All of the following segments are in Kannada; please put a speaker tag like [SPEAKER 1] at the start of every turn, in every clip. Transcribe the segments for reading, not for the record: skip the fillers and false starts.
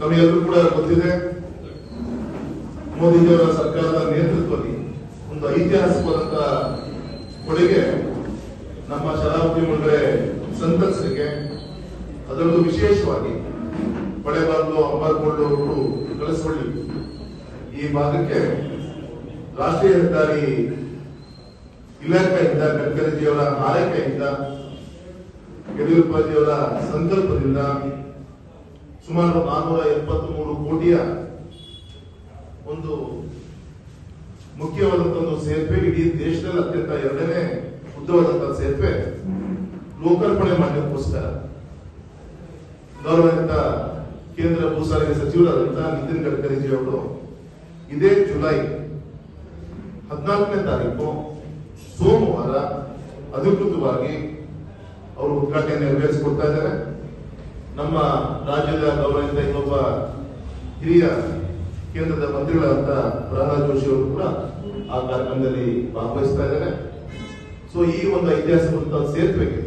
[SPEAKER 1] ತಮಗೆಲ್ಲರೂ ಕೂಡ ಗೊತ್ತಿದೆ, ಮೋದಿಜಿಯವರ ಸರ್ಕಾರದ ನೇತೃತ್ವದಲ್ಲಿ ಒಂದು ಐತಿಹಾಸಿಕವಾದಂತ ಕೊಡುಗೆ ನಮ್ಮ ಶರಾವತಿ ಮುಳುಗಡೆ ಸಂತ್ರಸ್ತರಿಗೆ, ಅದರಲ್ಲೂ ವಿಶೇಷವಾಗಿ ಹೊಳೆಬಾಗಿಲು, ಅಂಬಾರಗೋಡು, ಕಳಸವಳ್ಳಿ ಈ ಭಾಗಕ್ಕೆ ರಾಷ್ಟ್ರೀಯ ಹೆದ್ದಾರಿ ಇಲಾಖೆಯಿಂದ, ಗಡ್ಕರಿಜಿಯವರ ಆರೈಕೆಯಿಂದ, ಯಡಿಯೂರಪ್ಪಜಿಯವರ ಸಂಕಲ್ಪದಿಂದ ಸುಮಾರು 473 ಕೋಟಿಯ ಒಂದು ಮುಖ್ಯವಾದಂತಹ ಒಂದು ಸೇತುವೆ, ಇಡೀ ದೇಶದಲ್ಲಿ ಅತ್ಯಂತ 2ನೇ ಉದ್ದವಾದಂತಹ ಸೇತುವೆ ಲೋಕಾರ್ಪಣೆ ಮಾಡಲಿಕ್ಕೋಸ್ಕರ ಗೌರವಾನ್ವಿತ ಕೇಂದ್ರ ಭೂ ಸಾರಿಗೆ ಸಚಿವರಾದಂತಹ ನಿತಿನ್ ಗಡ್ಕರಿಜಿ ಅವರು ಇದೇ ಜುಲೈ 14ನೇ ತಾರೀಕು ಸೋಮವಾರ ಅಧಿಕೃತವಾಗಿ ಅವರು ಉದ್ಘಾಟನೆ ನೆರವೇರಿಸಿಕೊಡ್ತಾ ಇದ್ದಾರೆ. ನಮ್ಮ ರಾಜ್ಯದ ಗೌರವಿತ ಇನ್ನೊಬ್ಬ ಹಿರಿಯ ಕೇಂದ್ರದ ಮಂತ್ರಿಗಳಾದಂತ ಪ್ರಹ್ಲಾದ್ ಜೋಶಿ ಅವರು ಕೂಡ ಆ ಕಾರ್ಯಕ್ರಮದಲ್ಲಿ ಭಾಗವಹಿಸ್ತಾ ಇದ್ದಾರೆ. ಸೊ ಈ ಒಂದು ಐತಿಹಾಸಿಕ ಸೇತುವೆಗೆ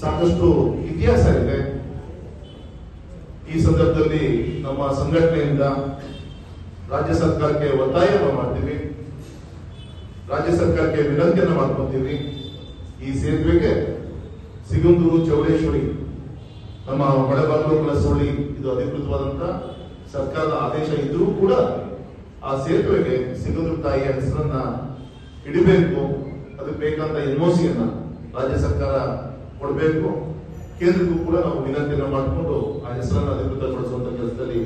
[SPEAKER 1] ಸಾಕಷ್ಟು ಇತಿಹಾಸ ಇದೆ. ಈ ಸಂದರ್ಭದಲ್ಲಿ ನಮ್ಮ ಸಂಘಟನೆಯಿಂದ ರಾಜ್ಯ ಸರ್ಕಾರಕ್ಕೆ ಒತ್ತಾಯವನ್ನು ಮಾಡ್ತೀವಿ, ರಾಜ್ಯ ಸರ್ಕಾರಕ್ಕೆ ವಿನಂತಿಯನ್ನು ಮಾಡ್ಕೊತೀವಿ. ಈ ಸೇತುವೆಗೆ ಸಿಗಂದೂರು, ಚೌಡೇಶ್ವರಿ, ನಮ್ಮ ಹೊಳೆಬಾಗಿಲು, ಕಳಸವಳ್ಳಿ ಇದು ಅಧಿಕೃತವಾದಂತ ಸರ್ಕಾರದ ಆದೇಶ ಇದ್ರೂ ಕೂಡ ಆ ಸೇತುವೆಗೆ ಸಿಗಂದೂರು ತಾಯಿಯ ಹೆಸರನ್ನ ಇಡಬೇಕು. ಅದಕ್ಕೆ ಬೇಕಾದ ಎನ್ಒಸಿಯನ್ನ ರಾಜ್ಯ ಸರ್ಕಾರ ಕೊಡಬೇಕು. ಕೇಂದ್ರಕ್ಕೂ ಕೂಡ ನಾವು ವಿನಂತಿಯನ್ನು ಮಾಡಿಕೊಂಡು ಆ ಹೆಸರನ್ನು ಅಧಿಕೃತಗೊಳಿಸುವಂತ ಕೆಲಸದಲ್ಲಿ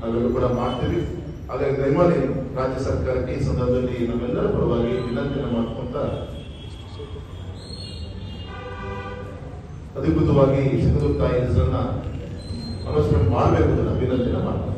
[SPEAKER 1] ನಾವೆಲ್ಲರೂ ಕೂಡ ಮಾಡ್ತೀವಿ. ಹಾಗಾಗಿ ದಯಮಾಡಿ ರಾಜ್ಯ ಸರ್ಕಾರಕ್ಕೆ ಈ ಸಂದರ್ಭದಲ್ಲಿ ನಮ್ಮೆಲ್ಲರ ಪರವಾಗಿ ವಿನಂತಿಯನ್ನು ಮಾಡ್ಕೊಂತ ಅಧಿಕೃತವಾಗಿ ಸಿಗಂದೂರು ತಾಯಿ ಹೆಸರನ್ನ ಅನೌನ್ಸ್ಮೆಂಟ್ ಮಾಡಬೇಕು ಅಂತ ವಿನಂತಿಯನ್ನು ಮಾಡ್ತಾರೆ.